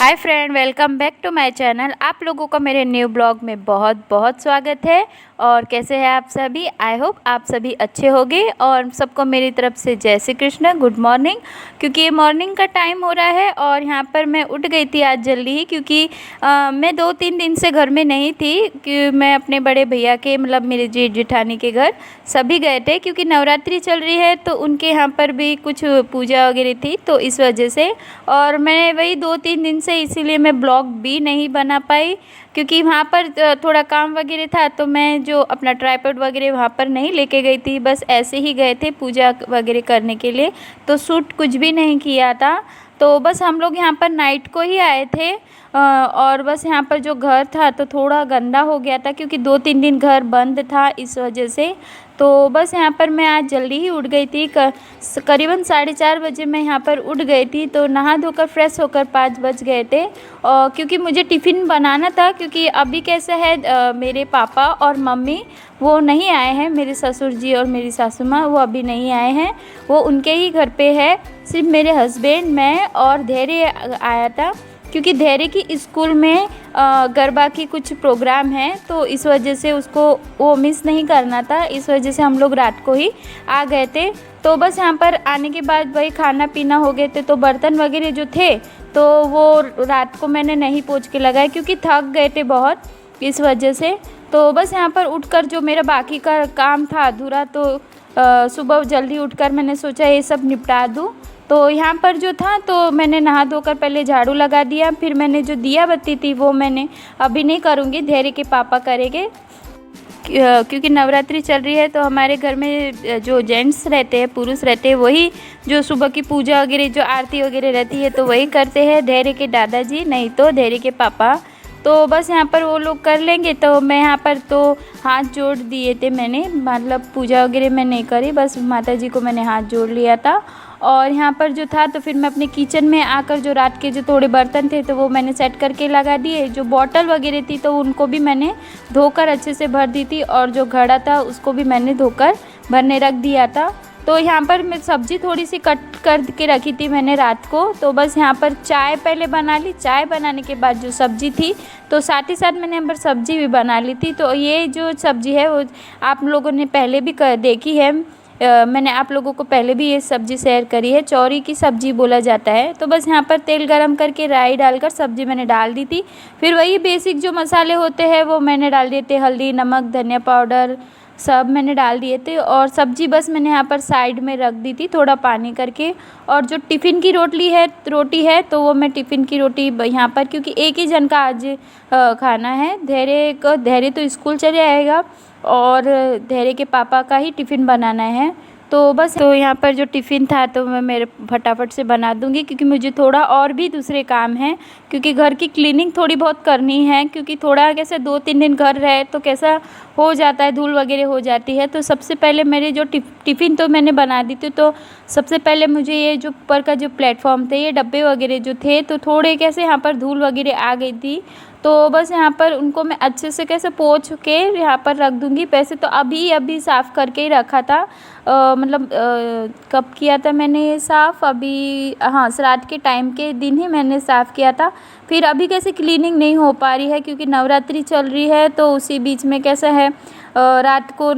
Hi friend, welcome back to my channel. आप लोगों का मेरे न्यू ब्लॉग में बहुत बहुत स्वागत है। और कैसे हैं आप सभी? आई होप आप सभी अच्छे होंगे। और सबको मेरी तरफ से जय श्री कृष्ण, गुड मॉर्निंग। क्योंकि ये मॉर्निंग का टाइम हो रहा है और यहाँ पर मैं उठ गई थी आज जल्दी ही, क्योंकि मैं 2-3 दिन से घर में नहीं थी। कि मैं अपने बड़े भैया के मतलब मेरे जेठ जेठानी के घर सभी गए थे, क्योंकि नवरात्रि चल रही है तो उनके यहाँ पर भी कुछ पूजा वगैरह थी, तो इस वजह से। और मैं वही 2-3 दिन से इसीलिए मैं ब्लॉग भी नहीं बना पाई, क्योंकि वहाँ पर थोड़ा काम वगैरह था। तो मैं जो अपना ट्राइपॉड वगैरह वहाँ पर नहीं लेके गई थी, बस ऐसे ही गए थे पूजा वगैरह करने के लिए, तो शूट कुछ भी नहीं किया था। तो बस हम लोग यहाँ पर नाइट को ही आए थे। और बस यहाँ पर जो घर था तो थोड़ा गंदा हो गया था, क्योंकि 2-3 दिन घर बंद था, इस वजह से। तो बस यहाँ पर मैं आज जल्दी ही उठ गई थी, करीबन 4:30 बजे मैं यहाँ पर उठ गई थी। तो नहा धोकर फ्रेश होकर 5 बज गए थे। और क्योंकि मुझे टिफ़िन बनाना था, क्योंकि अभी कैसा है, मेरे पापा और मम्मी वो नहीं आए हैं। मेरे ससुर जी और मेरी सासू माँ वो अभी नहीं आए हैं, वो उनके ही घर पे है। सिर्फ मेरे हस्बैंड, मैं और धैर्य आया था, क्योंकि धैर्य की स्कूल में गरबा की कुछ प्रोग्राम है, तो इस वजह से उसको वो मिस नहीं करना था। इस वजह से हम लोग रात को ही आ गए थे। तो बस यहाँ पर आने के बाद वही खाना पीना हो गए थे, तो बर्तन वगैरह जो थे तो वो रात को मैंने नहीं पोंछ के लगाए, क्योंकि थक गए थे बहुत, इस वजह से। तो बस यहाँ पर उठकर जो मेरा बाकी का काम था अधूरा, तो सुबह जल्दी उठकर मैंने सोचा ये सब निपटा दूँ। तो यहाँ पर जो था, तो मैंने नहा धोकर पहले झाड़ू लगा दिया। फिर मैंने जो दिया बत्ती थी वो मैंने अभी नहीं करूँगी, धैर्य के पापा करेंगे, क्योंकि नवरात्रि चल रही है। तो हमारे घर में जो जेंट्स रहते हैं, पुरुष रहते हैं, वही जो सुबह की पूजा वगैरह, जो आरती वगैरह रहती है, तो वही करते हैं, धैर्य के दादाजी, नहीं तो धैर्य के पापा। तो बस यहाँ पर वो लोग कर लेंगे। तो मैं यहाँ पर तो हाथ जोड़ दिए थे मैंने, मतलब पूजा वगैरह मैं नहीं करी, बस माता जी को मैंने हाथ जोड़ लिया था। और यहाँ पर जो था, तो फिर मैं अपने किचन में आकर जो रात के जो थोड़े बर्तन थे तो वो मैंने सेट करके लगा दिए। जो बॉटल वगैरह थी तो उनको भी मैंने धोकर अच्छे से भर दी थी, और जो घड़ा था उसको भी मैंने धोकर भरने रख दिया था। तो यहाँ पर मैं सब्ज़ी थोड़ी सी कट कर के रखी थी मैंने रात को। तो बस यहाँ पर चाय पहले बना ली, चाय बनाने के बाद जो सब्ज़ी थी, तो साथ ही साथ मैंने यहाँ पर सब्ज़ी भी बना ली थी। तो ये जो सब्ज़ी है वो आप लोगों ने पहले भी देखी है, मैंने आप लोगों को पहले भी ये सब्ज़ी शेयर करी है, चौरी की सब्ज़ी बोला जाता है। तो बस यहाँ पर तेल गरम करके राई डालकर सब्ज़ी मैंने डाल दी थी। फिर वही बेसिक जो मसाले होते हैं वो मैंने डाल दिए थे, हल्दी, नमक, धनिया पाउडर सब मैंने डाल दिए थे। और सब्ज़ी बस मैंने यहाँ पर साइड में रख दी थी, थोड़ा पानी करके। और जो टिफ़िन की रोटी है तो वो मैं टिफ़िन की रोटी यहाँ पर, क्योंकि एक ही जन का आज खाना है, धैर्य तो स्कूल चले आएगा और धैर्य के पापा का ही टिफ़िन बनाना है। तो बस तो यहाँ पर जो टिफ़िन था तो मैं मेरे फटाफट से बना दूँगी, क्योंकि मुझे थोड़ा और भी दूसरे काम हैं, क्योंकि घर की क्लीनिंग थोड़ी बहुत करनी है। क्योंकि थोड़ा कैसे 2-3 दिन घर रहे तो कैसा हो जाता है, धूल वगैरह हो जाती है। तो सबसे पहले मेरे जो टिफ़िन तो मैंने बना दी थी। तो सबसे पहले मुझे ये जो ऊपर का जो प्लेटफॉर्म थे, ये डब्बे वगैरह जो थे, तो थोड़े कैसे यहाँ पर धूल वगैरह आ गई थी। तो बस यहाँ पर उनको मैं अच्छे से कैसे पोंछ के यहाँ पर रख दूँगी। वैसे तो अभी साफ़ करके ही रखा था, मतलब कब किया था मैंने ये साफ़, अभी हाँ श्राद्ध के टाइम के दिन ही मैंने साफ़ किया था। फिर अभी कैसे क्लीनिंग नहीं हो पा रही है, क्योंकि नवरात्रि चल रही है। तो उसी बीच में कैसा है, रात को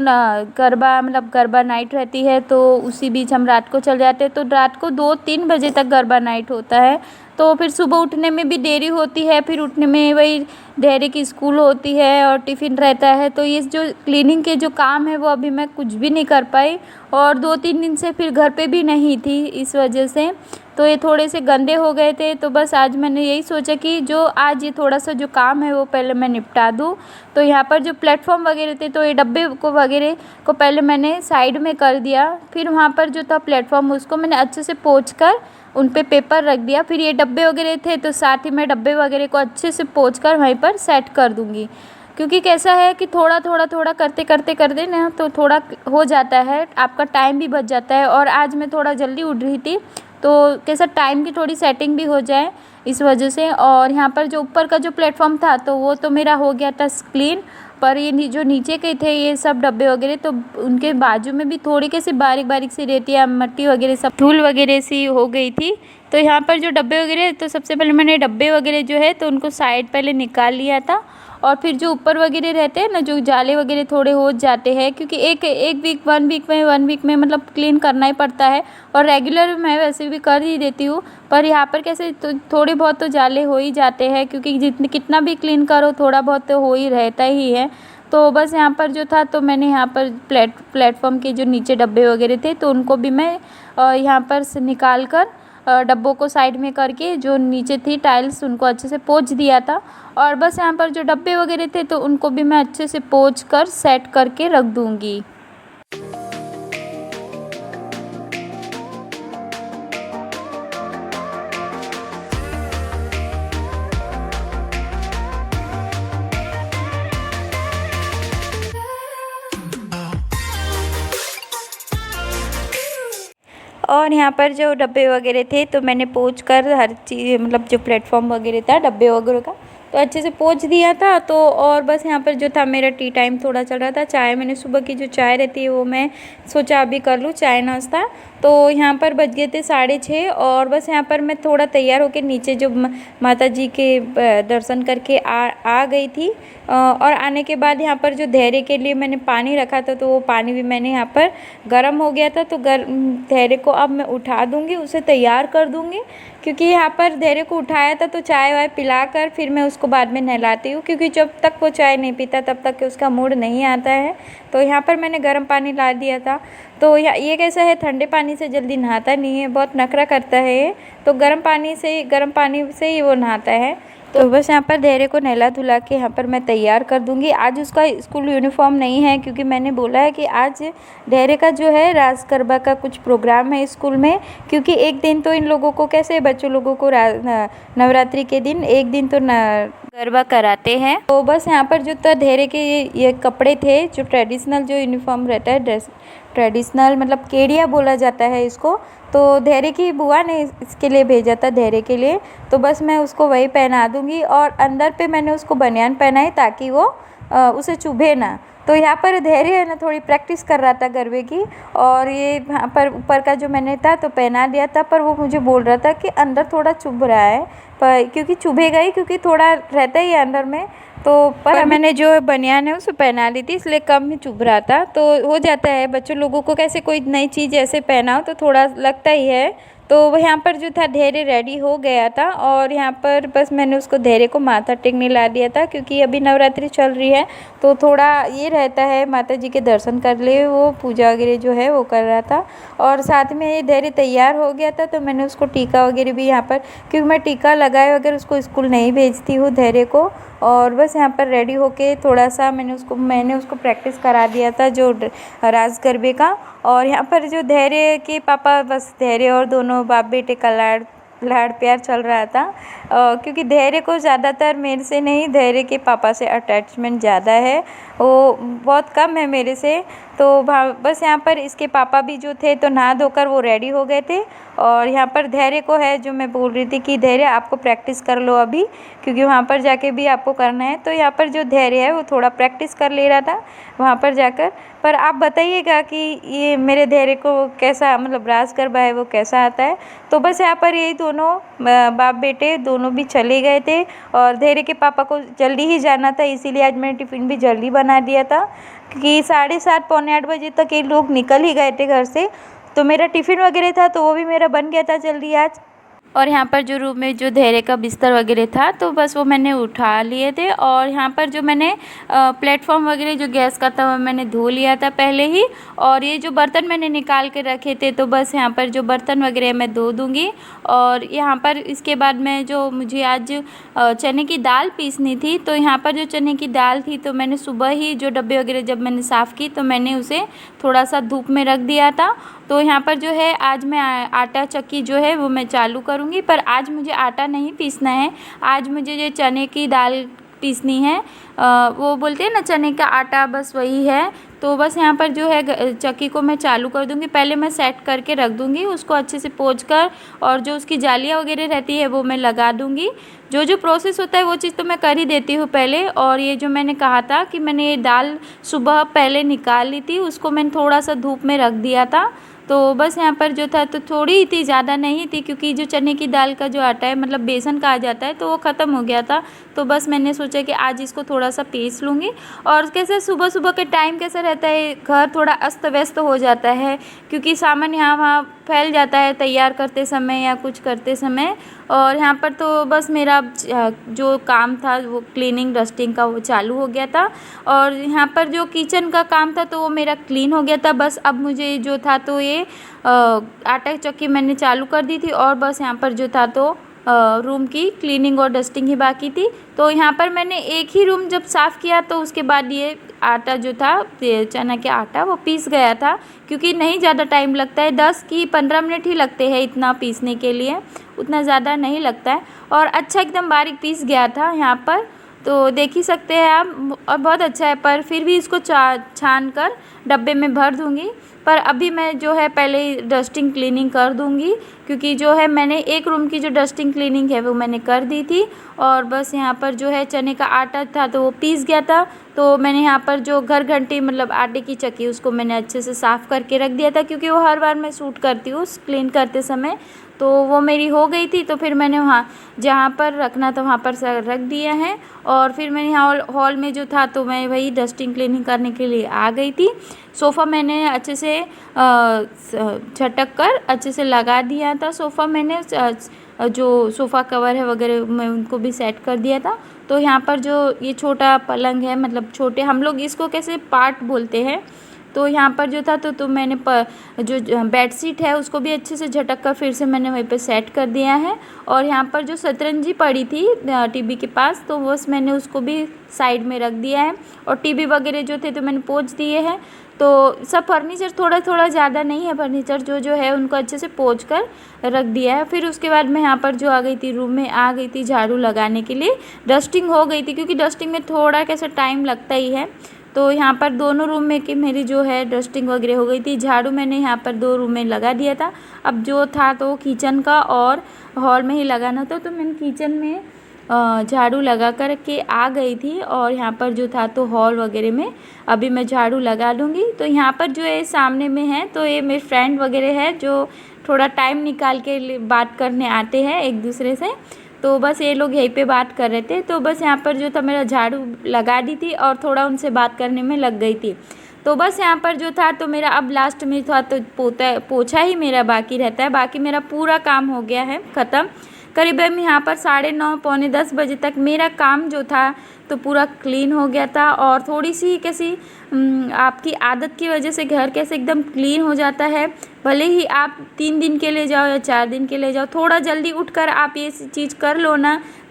गरबा नाइट रहती है, तो उसी बीच हम रात को चल जाते हैं। तो रात को 2-3 बजे तक गरबा नाइट होता है। तो फिर सुबह उठने में भी देरी होती है, फिर उठने में वही धैर्य की स्कूल होती है और टिफ़िन रहता है। तो ये जो क्लीनिंग के जो काम है वो अभी मैं कुछ भी नहीं कर पाई, और 2-3 दिन से फिर घर पे भी नहीं थी, इस वजह से तो ये थोड़े से गंदे हो गए थे। तो बस आज मैंने यही सोचा कि जो आज ये थोड़ा सा जो काम है वो पहले मैं निपटा दूँ। तो यहाँ पर जो प्लेटफॉर्म वगैरह थे, तो ये डब्बे को वगैरह को पहले मैंने साइड में कर दिया। फिर वहाँ पर जो था प्लेटफॉर्म, उसको मैंने अच्छे से पोंछ कर उन पे पेपर रख दिया। फिर ये डब्बे वगैरह थे, तो साथ ही मैं डब्बे वगैरह को अच्छे से पोंछ कर वहीं पर सेट कर दूँगी। क्योंकि कैसा है कि थोड़ा करते ना, तो थोड़ा हो जाता है, आपका टाइम भी बच जाता है। और आज मैं थोड़ा जल्दी उठ रही थी, तो कैसा टाइम की थोड़ी सेटिंग भी हो जाए, इस वजह से। और यहाँ पर जो ऊपर का जो प्लेटफॉर्म था तो वो तो मेरा हो गया था क्लीन, पर ये जो नीचे के थे ये सब डब्बे वगैरह, तो उनके बाजू में भी थोड़ी कैसी बारीक बारीक सी रेतियाँ मट्टी वगैरह सब धूल वगैरह सी हो गई थी। तो यहाँ पर जो डब्बे वगैरह, तो सबसे पहले मैंने डब्बे वगैरह जो है तो उनको साइड पहले निकाल लिया था। और फिर जो ऊपर वगैरह रहते हैं ना, जो जाले वगैरह थोड़े हो जाते हैं, क्योंकि एक वीक 1 वीक में मतलब क्लीन करना ही पड़ता है। और रेगुलर मैं वैसे भी कर ही देती हूँ, पर यहाँ पर कैसे तो थोड़े बहुत तो जाले हो ही जाते हैं, क्योंकि जितने कितना भी क्लीन करो थोड़ा बहुत तो हो ही रहता ही है। तो बस यहाँ पर जो था तो मैंने यहाँ पर प्लेटफॉर्म के जो नीचे डब्बे वगैरह थे तो उनको भी मैं यहाँ पर से निकाल कर डब्बों को साइड में करके जो नीचे थी टाइल्स उनको अच्छे से पोंछ दिया था। और बस यहाँ पर जो डब्बे वगैरह थे तो उनको भी मैं अच्छे से पोंछ कर सेट करके रख दूँगी। और यहाँ पर जो डब्बे वगैरह थे तो मैंने पोंछ कर हर चीज़, मतलब जो प्लेटफॉर्म वगैरह था डब्बे वगैरह का तो अच्छे से पोंछ दिया था। तो और बस यहाँ पर जो था मेरा टी टाइम थोड़ा चल रहा था। चाय मैंने सुबह की जो चाय रहती है वो मैं सोचा अभी कर लूँ चाय नाश्ता। तो यहाँ पर बज गए थे 6:30 और बस यहाँ पर मैं थोड़ा तैयार होकर नीचे जो माता जी के दर्शन करके आ गई थी। और आने के बाद यहाँ पर जो धैर्य के लिए मैंने पानी रखा था तो वो पानी भी मैंने यहाँ पर गर्म हो गया था। तो धैर्य को अब मैं उठा दूँगी, उसे तैयार कर दूँगी, क्योंकि यहाँ पर धैर्य को उठाया था तो चाय वाय पिलाकर फिर मैं उसको बाद में नहलाती हूँ, क्योंकि जब तक वो चाय नहीं पीता तब तक कि उसका मूड नहीं आता है। तो यहाँ पर मैंने गर्म पानी ला दिया था। तो ये कैसा है, ठंडे पानी से जल्दी नहाता नहीं है, बहुत नखरा करता है ये, तो गर्म पानी से ही वो नहाता है। तो बस यहाँ पर धैर्य को नहला धुला के यहाँ पर मैं तैयार कर दूँगी। आज उसका स्कूल यूनिफॉर्म नहीं है, क्योंकि मैंने बोला है कि आज धैर्य का जो है रास गरबा का कुछ प्रोग्राम है स्कूल में, क्योंकि एक दिन तो इन लोगों को कैसे बच्चों लोगों को नवरात्रि के दिन एक दिन तो गरबा कराते हैं। तो बस यहाँ पर जो था धैर्य के ये कपड़े थे, जो ट्रेडिशनल जो यूनिफॉर्म रहता है, ड्रेस ट्रेडिशनल मतलब केडिया बोला जाता है इसको, तो धैर्य की बुआ ने इसके लिए भेजा था धैर्य के लिए। तो बस मैं उसको वही पहना दूँगी और अंदर पे मैंने उसको बनियान पहनाई ताकि वो उसे चुभे ना। तो यहाँ पर धैर्य है ना थोड़ी प्रैक्टिस कर रहा था गरबे की, और ये यहाँ पर ऊपर का जो मैंने था तो पहना दिया था, पर वो मुझे बोल रहा था कि अंदर थोड़ा चुभ रहा है, पर क्योंकि चुभेगा ही, क्योंकि थोड़ा रहता ही है अंदर में। तो पर मैंने जो बनियान है उसे पहना ली थी, इसलिए कम ही चुभ रहा था। तो हो जाता है बच्चों लोगों को, कैसे कोई नई चीज़ ऐसे पहनाओ तो थोड़ा लगता ही है। तो यहाँ पर जो था धैर्य रेडी हो गया था, और यहाँ पर बस मैंने उसको धैर्य को माथा टेकने ला दिया था, क्योंकि अभी नवरात्रि चल रही है तो थोड़ा ये रहता है माता जी के दर्शन कर ले, वो पूजा वगैरह जो है वो कर रहा था। और साथ में ये धैर्य तैयार हो गया था तो मैंने उसको टीका वगैरह भी यहाँ पर, क्योंकि मैं टीका लगाए वगैरह उसको स्कूल नहीं भेजती हूँ धैर्य को। और बस यहाँ पर रेडी होके थोड़ा सा मैंने उसको प्रैक्टिस करा दिया था जो रास गरबे का। और यहाँ पर जो धैर्य के पापा, बस धैर्य और दोनों बाप बेटे का लाड़ प्यार चल रहा था, क्योंकि धैर्य को ज़्यादातर मेरे से नहीं, धैर्य के पापा से अटैचमेंट ज़्यादा है, वो बहुत कम है मेरे से। तो बस यहाँ पर इसके पापा भी जो थे तो नहा धोकर वो रेडी हो गए थे। और यहाँ पर धैर्य को है जो मैं बोल रही थी कि धैर्य आपको प्रैक्टिस कर लो अभी, क्योंकि वहाँ पर जाके भी आपको करना है। तो यहाँ पर जो धैर्य है वो थोड़ा प्रैक्टिस कर ले रहा था वहाँ पर जाकर। पर आप बताइएगा कि ये मेरे धैर्य को कैसा, मतलब रास गरबा है वो कैसा आता है। तो बस यहाँ पर यही दोनों बाप बेटे दोनों भी चले गए थे, और धैर्य के पापा को जल्दी ही जाना था, इसीलिए आज मैंने टिफ़िन भी जल्दी बना दिया था, क्योंकि 7:30 पौने 8 बजे तक ये लोग निकल ही गए थे घर से। तो मेरा टिफ़िन वगैरह था तो वो भी मेरा बन गया था जल्दी आज। और यहाँ पर जो रूम में जो धैर्य का बिस्तर वगैरह था तो बस वो मैंने उठा लिए थे। और यहाँ पर जो मैंने प्लेटफॉर्म वगैरह जो गैस का था वो मैंने धो लिया था पहले ही। और ये जो बर्तन मैंने निकाल के रखे थे तो बस यहाँ पर जो बर्तन वगैरह मैं धो दूँगी। और यहाँ पर इसके बाद में जो मुझे आज चने की दाल पीसनी थी, तो यहाँ पर जो चने की दाल थी तो मैंने सुबह ही जो डब्बे वगैरह जब मैंने साफ़ की तो मैंने उसे थोड़ा सा धूप में रख दिया था। तो यहाँ पर जो है आज मैं आटा चक्की जो है वो मैं चालू करूँगी, पर आज मुझे आटा नहीं पीसना है, आज मुझे ये चने की दाल पीसनी है। वो बोलते हैं ना चने का आटा, बस वही है। तो बस यहाँ पर जो है चक्की को मैं चालू कर दूँगी। पहले मैं सेट करके रख दूँगी उसको अच्छे से पोंछ कर, और जो उसकी जालियाँ वगैरह रहती है वो मैं लगा दूँगी। जो जो प्रोसेस होता है वो चीज़ तो मैं कर ही देती हूँ पहले। और ये जो मैंने कहा था कि मैंने ये दाल सुबह पहले निकाल ली थी, उसको मैंने थोड़ा सा धूप में रख दिया था। तो बस यहाँ पर जो था तो थोड़ी ही थी, ज़्यादा नहीं थी, क्योंकि जो चने की दाल का जो आटा है मतलब बेसन का आ जाता है तो वो ख़त्म हो गया था। तो बस मैंने सोचा कि आज इसको थोड़ा सा पीस लूँगी। और कैसे सुबह सुबह के टाइम कैसा रहता है, घर थोड़ा अस्त व्यस्त हो जाता है, क्योंकि सामान यहाँ वहाँ फैल जाता है तैयार करते समय या कुछ करते समय। और यहाँ पर तो बस मेरा जो काम था वो क्लीनिंग डस्टिंग का वो चालू हो गया था। और यहाँ पर जो किचन का काम था तो वो मेरा क्लीन हो गया था। बस अब मुझे जो था तो ये आटा चक्की मैंने चालू कर दी थी, और बस यहाँ पर जो था तो रूम की क्लीनिंग और डस्टिंग ही बाकी थी। तो यहाँ पर मैंने एक ही रूम जब साफ़ किया तो उसके बाद ये आटा जो था चना के आटा वो पीस गया था, क्योंकि नहीं ज़्यादा टाइम लगता है, 10 की 15 मिनट ही लगते हैं इतना पीसने के लिए, उतना ज़्यादा नहीं लगता है। और अच्छा एकदम बारीक पीस गया था यहाँ पर, तो देख ही सकते हैं आप। और बहुत अच्छा है, पर फिर भी इसको छान कर डब्बे में भर दूँगी। पर अभी मैं जो है पहले डस्टिंग क्लीनिंग कर दूँगी, क्योंकि जो है मैंने एक रूम की जो डस्टिंग क्लीनिंग है वो मैंने कर दी थी। और बस यहाँ पर जो है चने का आटा था तो वो पीस गया था, तो मैंने यहाँ पर जो घर घंटी मतलब आटे की चक्की उसको मैंने अच्छे से साफ़ करके रख दिया था, क्योंकि वो हर बार मैं शूट करती हूँ क्लीन करते समय। तो वो मेरी हो गई थी, तो फिर मैंने वहाँ जहाँ पर रखना था वहाँ पर रख दिया है। और फिर मैंने यहाँ हॉल में जो था तो मैं वही डस्टिंग क्लीनिंग करने के लिए आ गई थी। सोफ़ा मैंने अच्छे से झटक कर अच्छे से लगा दिया था। सोफ़ा मैंने जो सोफ़ा कवर है वगैरह मैं उनको भी सेट कर दिया था। तो यहाँ पर जो ये छोटा पलंग है, मतलब छोटे हम लोग इसको कैसे पार्ट बोलते हैं, तो यहाँ पर जो था तो मैंने जो बेडशीट है उसको भी अच्छे से झटक कर फिर से मैंने वहीं पे सेट कर दिया है। और यहाँ पर जो शतरंजी पड़ी थी टीवी के पास तो बस मैंने उसको भी साइड में रख दिया है। और टीवी वगैरह जो थे तो मैंने पोंछ दिए हैं। तो सब फर्नीचर थोड़ा थोड़ा ज़्यादा नहीं है, फर्नीचर जो है उनको अच्छे से पोंछ कर रख दिया है। फिर उसके बाद मैं यहाँ पर जो आ गई थी रूम में आ गई थी झाड़ू लगाने के लिए। डस्टिंग हो गई थी, क्योंकि डस्टिंग में थोड़ा कैसा टाइम लगता ही है। तो यहाँ पर दोनों रूम में कि मेरी जो है डस्टिंग वगैरह हो गई थी। झाड़ू मैंने यहाँ पर 2 रूम में लगा दिया था। अब जो था तो किचन का और हॉल में ही लगाना था, तो मैंने किचन में झाड़ू लगा कर के आ गई थी। और यहाँ पर जो था तो हॉल वगैरह में अभी मैं झाड़ू लगा लूँगी। तो यहाँ पर जो है सामने में है तो ये मेरे फ्रेंड वगैरह है जो थोड़ा टाइम निकाल के बात करने आते हैं एक दूसरे से। तो बस ये लोग यहीं पे बात कर रहे थे। तो बस यहाँ पर जो था मेरा झाड़ू लगा दी थी और थोड़ा उनसे बात करने में लग गई थी। तो बस यहाँ पर जो था तो मेरा अब लास्ट में था तो पोछा ही मेरा बाकी रहता है। बाकी मेरा पूरा काम हो गया है ख़त्म। करीबन यहाँ पर 9:30 पौने 10 बजे तक मेरा काम जो था तो पूरा क्लीन हो गया था। और थोड़ी सी कैसी आपकी आदत की वजह से घर कैसे एकदम क्लीन हो जाता है। भले ही आप 3 दिन के लिए जाओ या 4 दिन के लिए जाओ, थोड़ा जल्दी उठकर आप ये चीज़ कर लो ना,